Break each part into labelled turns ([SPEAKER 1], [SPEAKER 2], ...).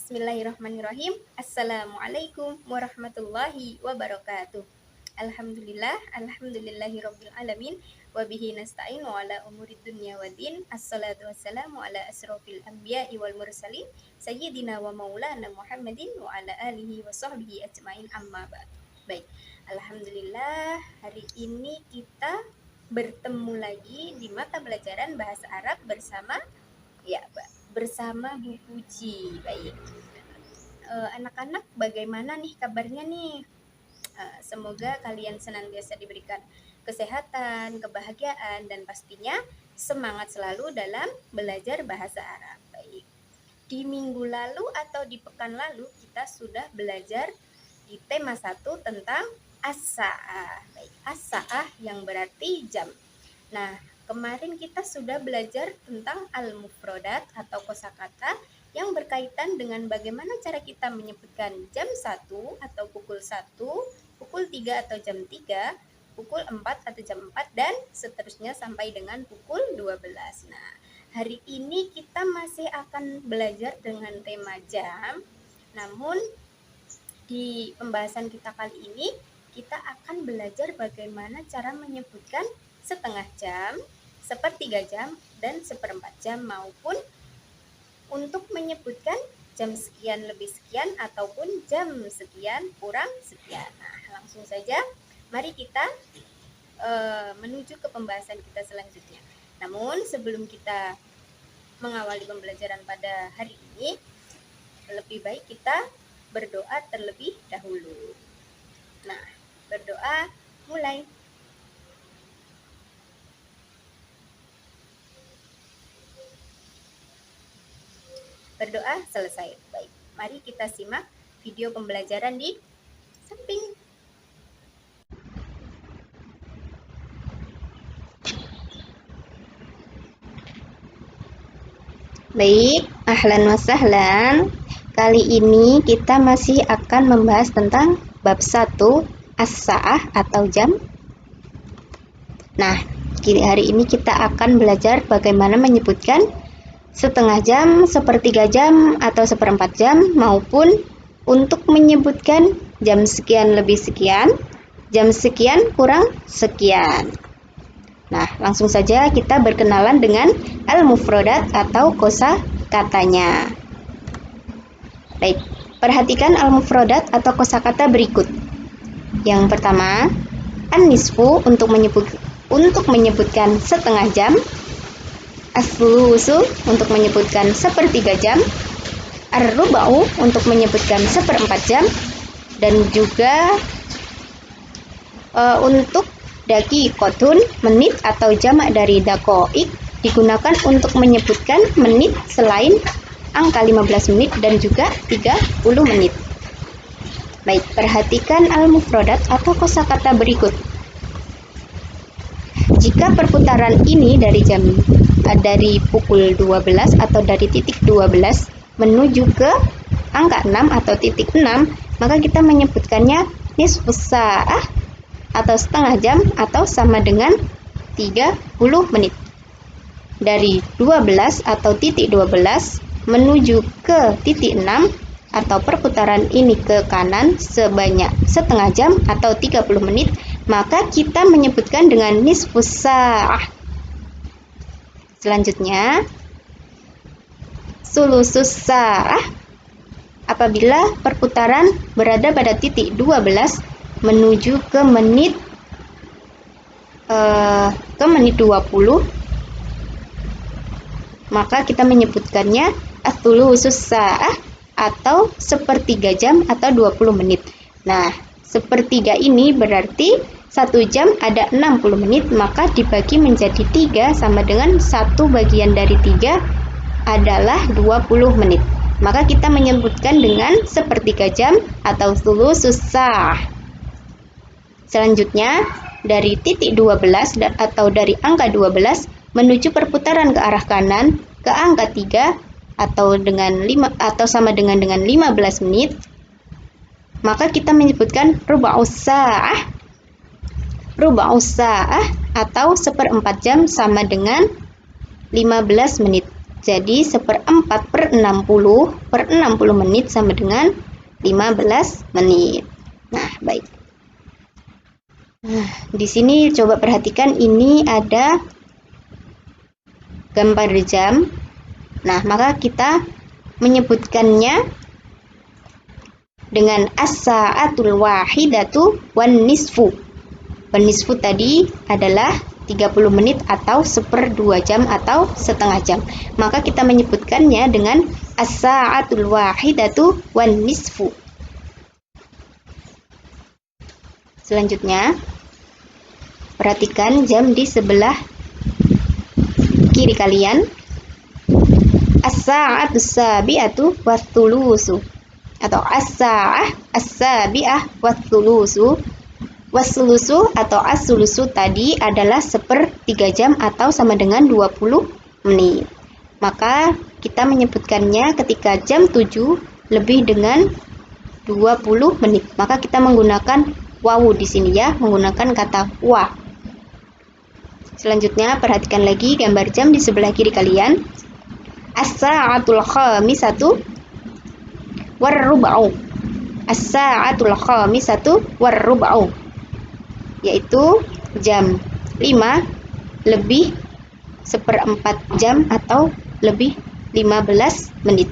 [SPEAKER 1] Bismillahirrahmanirrahim. Assalamualaikum warahmatullahi wabarakatuh. Alhamdulillahirabbil alamin wa bihi nasta'in wa ala umurid dunya waddin. Assalatu wassalamu ala asrofil anbiya'i wal mursalin sayyidina wa maulana Muhammadin wa ala alihi wa sahbihi ajmain, amma ba'd. Baik, alhamdulillah hari ini kita bertemu lagi di mata pelajaran bahasa Arab bersama Bu Puji. Baik, anak-anak bagaimana nih kabarnya nih? Semoga kalian senantiasa diberikan kesehatan, kebahagiaan, dan pastinya semangat selalu dalam belajar bahasa Arab. Baik, di minggu lalu atau di pekan lalu kita sudah belajar di tema 1 tentang as-sa'ah. Baik, as-sa'ah yang berarti jam. Nah, kemarin kita sudah belajar tentang al-mufrodat atau kosakata yang berkaitan dengan bagaimana cara kita menyebutkan jam 1 atau pukul 1, pukul 3 atau jam 3, pukul 4 atau jam 4, dan seterusnya sampai dengan pukul 12. Nah, hari ini kita masih akan belajar dengan tema jam. Namun, di pembahasan kita kali ini, kita akan belajar bagaimana cara menyebutkan setengah jam, sepertiga jam, dan seperempat jam, maupun untuk menyebutkan jam sekian lebih sekian ataupun jam sekian kurang sekian. Nah, langsung saja mari kita menuju ke pembahasan kita selanjutnya. Namun sebelum kita mengawali pembelajaran pada hari ini, lebih baik kita berdoa terlebih dahulu. Nah, berdoa mulai. Berdoa selesai. Baik, mari kita simak video pembelajaran di samping. Baik, ahlan wa sahlan. Kali ini kita masih akan membahas tentang bab 1 as-sa'ah atau jam. Nah, hari ini kita akan belajar bagaimana menyebutkan setengah jam, sepertiga jam, atau seperempat jam, maupun untuk menyebutkan jam sekian lebih sekian, jam sekian kurang sekian. Nah, langsung saja kita berkenalan dengan al-mufrodat atau kosakatanya. Baik, perhatikan al-mufrodat atau kosakata berikut. Yang pertama, an-nisfu untuk menyebutkan setengah jam, as-sulusu untuk menyebutkan sepertiga jam, ar-ruba'u untuk menyebutkan seperempat jam, dan juga untuk daqiqatun, menit atau jamak dari daqaiq, digunakan untuk menyebutkan menit selain angka 15 menit dan juga 30 menit. Baik, perhatikan al-mufrodat atau kosakata berikut. Jika perputaran ini dari pukul 12 atau dari titik 12 menuju ke angka 6 atau titik 6, maka kita menyebutkannya nisfus sa'ah atau setengah jam atau sama dengan 30 menit. Dari 12 atau titik 12 menuju ke titik 6 atau perputaran ini ke kanan sebanyak setengah jam atau 30 menit, maka kita menyebutkan dengan nisfus sa'ah. Selanjutnya, sulusus sa'ah apabila perputaran berada pada titik 12 menuju ke menit 20, maka kita menyebutkannya as-sulusus sa'ah atau sepertiga jam atau 20 menit. Nah, sepertiga ini berarti 1 jam ada 60 menit, maka dibagi menjadi 3 sama dengan 1 bagian dari 3 adalah 20 menit. Maka kita menyebutkan dengan sepertiga jam atau sulusus sa'ah. Selanjutnya, dari titik 12 atau dari angka 12 menuju perputaran ke arah kanan ke angka 3 atau sama dengan 15 menit, maka kita menyebutkan ruba'us sa'ah. Ruba'us sa'ah atau seperempat jam sama dengan 15 menit. Jadi 1/4/60 menit sama dengan 15 menit. Nah, baik. Nah, di sini coba perhatikan, ini ada gambar jam. Nah, maka kita menyebutkannya dengan as-sa'atul wahidatu wan nisfu. Wan nisfu tadi adalah 30 menit atau 1/2 jam atau setengah jam. Maka kita menyebutkannya dengan as-sa'atul wahidatu wan nisfu. Selanjutnya, perhatikan jam di sebelah kiri kalian. As-sa'atus sabi'atu wathulusu, atau as-sa'ah as-sabi'ah wathulusu. Wasulusu atau as-sulusu tadi adalah 1/3 jam atau sama dengan 20 menit. Maka kita menyebutkannya ketika jam 7 lebih dengan 20 menit. Maka kita menggunakan wawu di sini ya, menggunakan kata wa. Selanjutnya perhatikan lagi gambar jam di sebelah kiri kalian. As-sa'atul khamisatu warrub'u. As-sa'atul khamisatu warrub'u, yaitu jam 5 lebih 1/4 jam atau lebih 15 menit.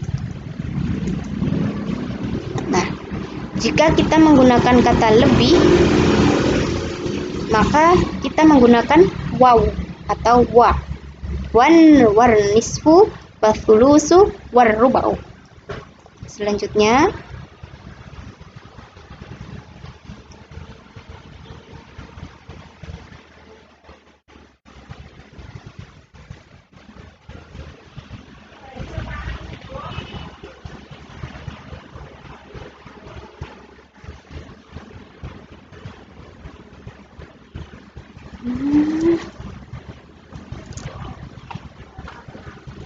[SPEAKER 1] Nah, jika kita menggunakan kata lebih, maka kita menggunakan waw atau wa. Wan warnisfu wathulusu warrub'u. Selanjutnya,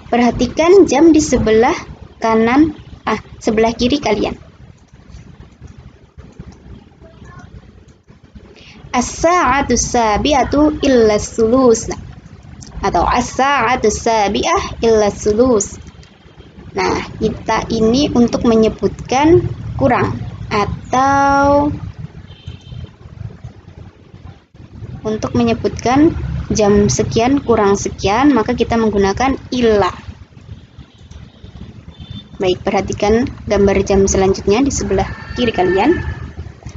[SPEAKER 1] perhatikan jam di sebelah kanan, sebelah kiri kalian. As-sa'atus sabi'atu illa sulus, atau as-sa'atus sabi'ah illa sulus. Nah, kita ini untuk menyebutkan kurang atau untuk menyebutkan jam sekian kurang sekian, maka kita menggunakan illa. Baik, perhatikan gambar jam selanjutnya di sebelah kiri kalian.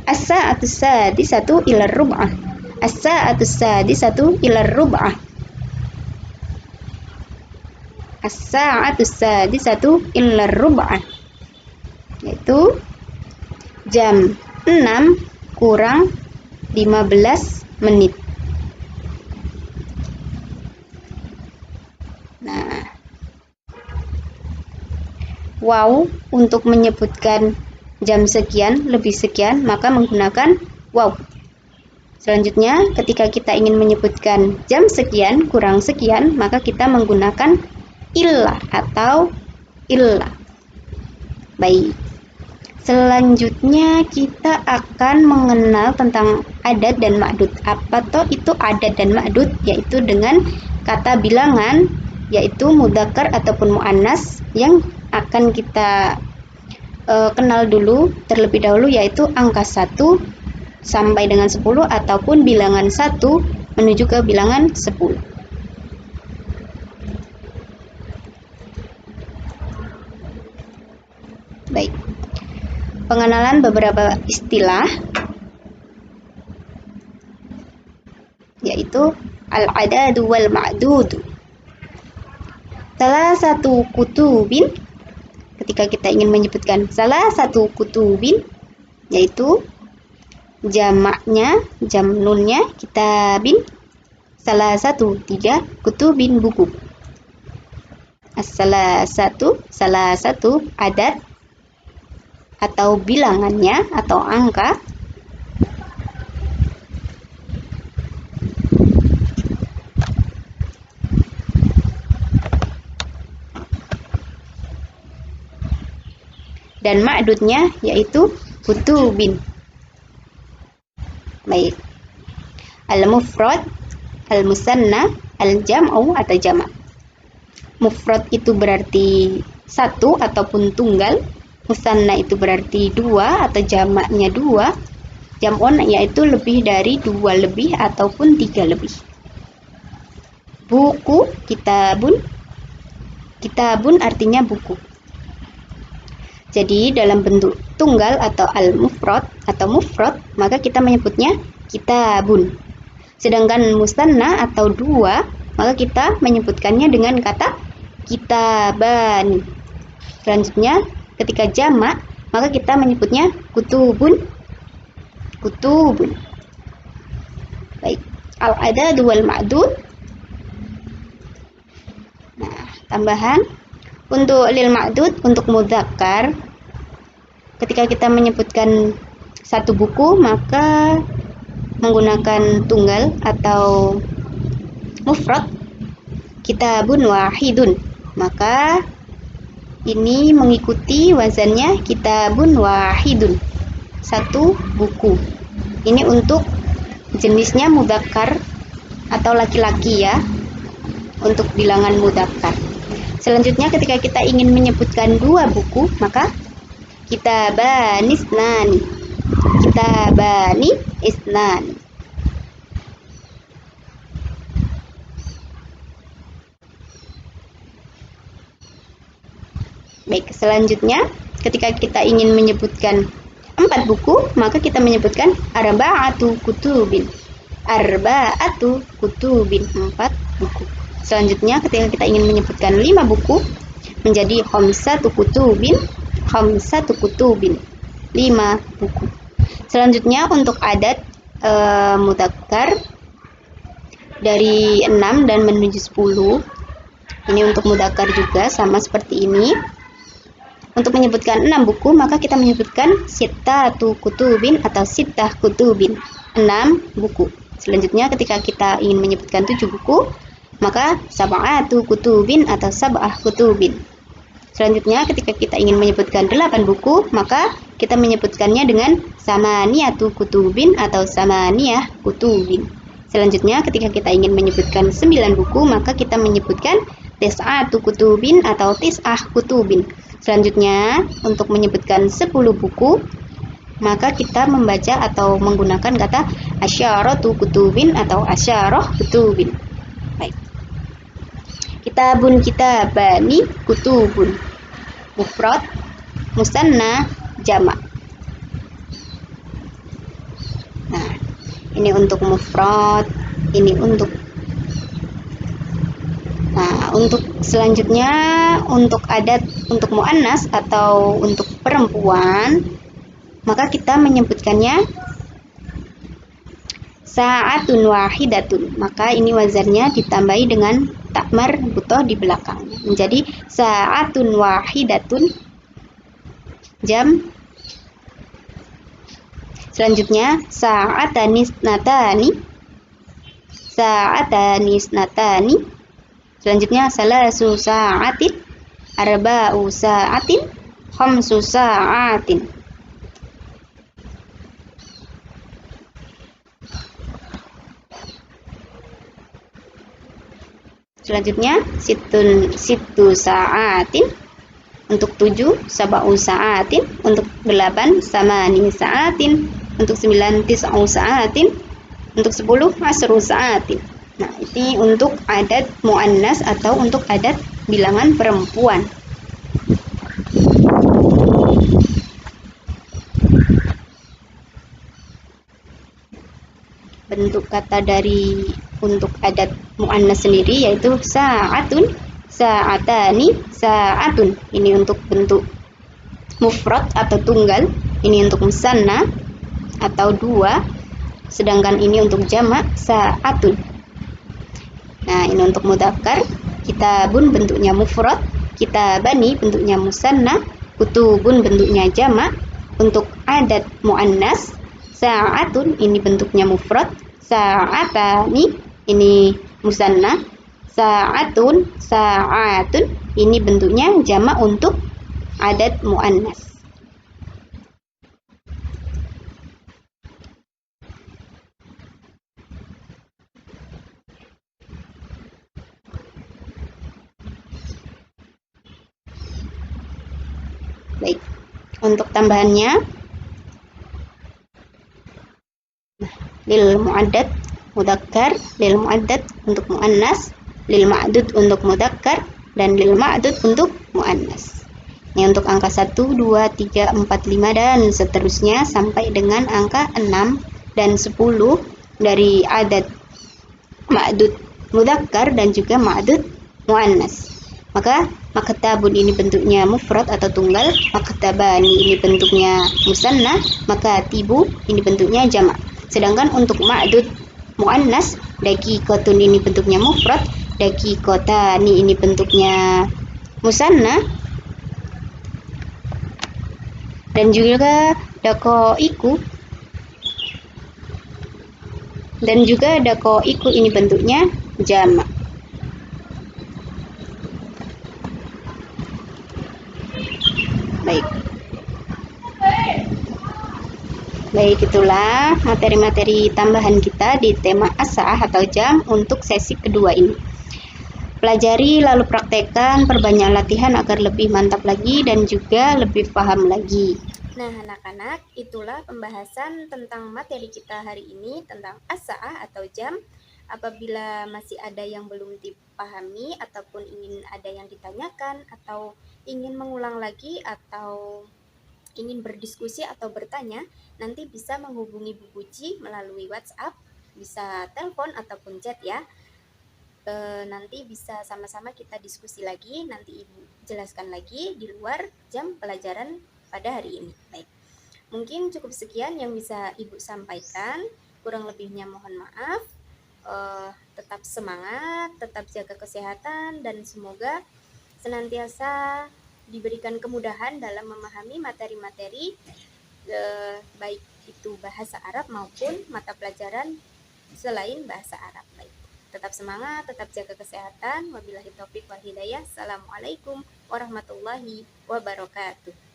[SPEAKER 1] As-sa'atus sadisatu ila rub'ah. As-sa'atus sadisatu ila rub'ah. As-sa'atus sadisatu ila rub'ah, yaitu jam 6 kurang 15 menit. Nah, wow untuk menyebutkan jam sekian lebih sekian, maka menggunakan wow. Selanjutnya, ketika kita ingin menyebutkan jam sekian kurang sekian, maka kita menggunakan illa atau illa. Baik. Selanjutnya kita akan mengenal tentang adat dan ma'dud. Apa toh itu adat dan ma'dud? Yaitu dengan kata bilangan, yaitu mudzakkar ataupun muannas, yang akan kita kenal dulu terlebih dahulu, yaitu angka 1 sampai dengan 10 ataupun bilangan 1 menuju ke bilangan 10. Baik. Pengenalan beberapa istilah, yaitu al-adadu wal ma'dud. Salah satu kutubin, ketika kita ingin menyebutkan salah satu kutubin, yaitu jamaknya, jam nunnya kitabin, salah satu 3 kutubin buku. Salah satu adat atau bilangannya atau angka. Dan ma'dudnya yaitu kutubin. Baik. Al-mufrad, al-musanna, al-jam'u atau jamak. mufrad itu berarti satu ataupun tunggal, musanna itu berarti dua atau jamaknya dua, jam'un yaitu lebih dari dua lebih ataupun tiga lebih. Buku, kitabun, kitabun artinya buku. Jadi dalam bentuk tunggal atau al-mufrad atau mufrad, maka kita menyebutnya kitabun. Sedangkan musanna atau dua, maka kita menyebutkannya dengan kata kitabani. Selanjutnya, ketika jamak, maka kita menyebutnya kutubun. Kutubun. Baik, al-adad wal ma'dud. Nah, tambahan untuk lil ma'dud, untuk mudzakkar, ketika kita menyebutkan satu buku, maka menggunakan tunggal atau mufrad kitabun wahidun, maka ini mengikuti wazannya kitabun wahidun, satu buku. Ini untuk jenisnya mudzakkar atau laki-laki ya, untuk bilangan mudzakkar. Selanjutnya ketika kita ingin menyebutkan dua buku, maka kitabani isnani, kitabani isnani. Baik, selanjutnya ketika kita ingin menyebutkan empat buku, maka kita menyebutkan arba'atu kutubin. Arba'atu kutubin, empat buku. Selanjutnya ketika kita ingin menyebutkan lima buku, menjadi khamsatu kutubin, khamsatu kutubin, lima buku. Selanjutnya untuk adat mudzakkar dari 6 dan menuju 10. Ini untuk mudzakkar juga sama seperti ini. Untuk menyebutkan 6 buku, maka kita menyebutkan sittatu kutubin atau sittah kutubin, 6 buku. Selanjutnya ketika kita ingin menyebutkan 7 buku, maka sab'atu kutubin atau sab'ah kutubin. Selanjutnya ketika kita ingin menyebutkan 8 buku, maka kita menyebutkannya dengan samaniyatu kutubin atau samaniyah kutubin. Selanjutnya ketika kita ingin menyebutkan 9 buku, maka kita menyebutkan tis'atu kutubin atau tis'ah kutubin. Selanjutnya untuk menyebutkan 10 buku, maka kita membaca atau menggunakan kata asyaratu kutubin atau asyarah kutubin. Baik. Kitabun, kitabani, kutubun. Mufrad, musanna, jamak. Nah, ini untuk mufrad, ini untuk untuk selanjutnya untuk adat untuk muannas atau untuk perempuan, maka kita menyebutkannya sa'atun wahidatun. Maka ini wazannya ditambahi dengan tak marbutoh di belakangnya, menjadi sa'atun wahidatun, jam. Selanjutnya sa'atanis natani, sa'atanis natani. Selanjutnya salasu sa'atin, arba'u sa'atin, khamsu sa'atin. Selanjutnya situ sa'atin, untuk 7 sab'u sa'atin, untuk 8 samani sa'atin, untuk 9 tis'u sa'atin, untuk 10 asru sa'atin. Nah, ini untuk adat muannas atau untuk adat bilangan perempuan. Bentuk kata dari untuk adat muannas sendiri yaitu sa'atun, sa'atani, sa'atun. Ini untuk bentuk mufrad atau tunggal, ini untuk musanna atau dua, sedangkan ini untuk jamak sa'atun. Nah, ini untuk mudzakkar, kitabun bentuknya mufrad, kitabani bentuknya musanna, kutubun bentuknya jamak. Untuk adat muannas, sa'atun ini bentuknya mufrad, sa'atani ini musanna, sa'atun, sa'atun ini bentuknya jamak untuk adat muannas.
[SPEAKER 2] Untuk tambahannya, lil mu'addad mudzakkar, lil mu'addad untuk muannas, lil ma'dud untuk mudzakkar, dan lil ma'dud untuk muannas. Ini untuk angka 1, 2, 3, 4, 5 dan seterusnya sampai dengan angka 6 dan 10 dari adat ma'dud mudzakkar dan juga ma'dud muannas. Maka maktabun ini bentuknya mufrad atau tunggal, maktabani ini bentuknya musanna, makatibu ini bentuknya jamak. Sedangkan untuk ma'dud muannas, daqiqatun ini bentuknya mufrad, daqiqatani ini bentuknya musanna, dan juga daqaiqu ini bentuknya jamak. Baik, itulah materi-materi tambahan kita di tema as-sa'ah atau jam untuk sesi kedua ini. Pelajari lalu praktekkan, perbanyak latihan agar lebih mantap lagi dan juga lebih paham lagi.
[SPEAKER 1] Nah, anak-anak, itulah pembahasan tentang materi kita hari ini tentang as-sa'ah atau jam. Apabila masih ada yang belum dipahami ataupun ingin ada yang ditanyakan atau ingin mengulang lagi atau ingin berdiskusi atau bertanya, nanti bisa menghubungi Bu Puji melalui WhatsApp, bisa telepon ataupun chat ya. Nanti bisa sama-sama kita diskusi lagi, nanti Ibu jelaskan lagi di luar jam pelajaran pada hari ini. Baik, mungkin cukup sekian yang bisa Ibu sampaikan, kurang lebihnya mohon maaf. Tetap semangat, tetap jaga kesehatan, dan semoga senantiasa diberikan kemudahan dalam memahami materi-materi baik itu bahasa Arab maupun mata pelajaran selain bahasa Arab. Baik, tetap semangat, tetap jaga kesehatan. Wabillahi taufik wal hidayah. Assalamualaikum warahmatullahi wabarakatuh.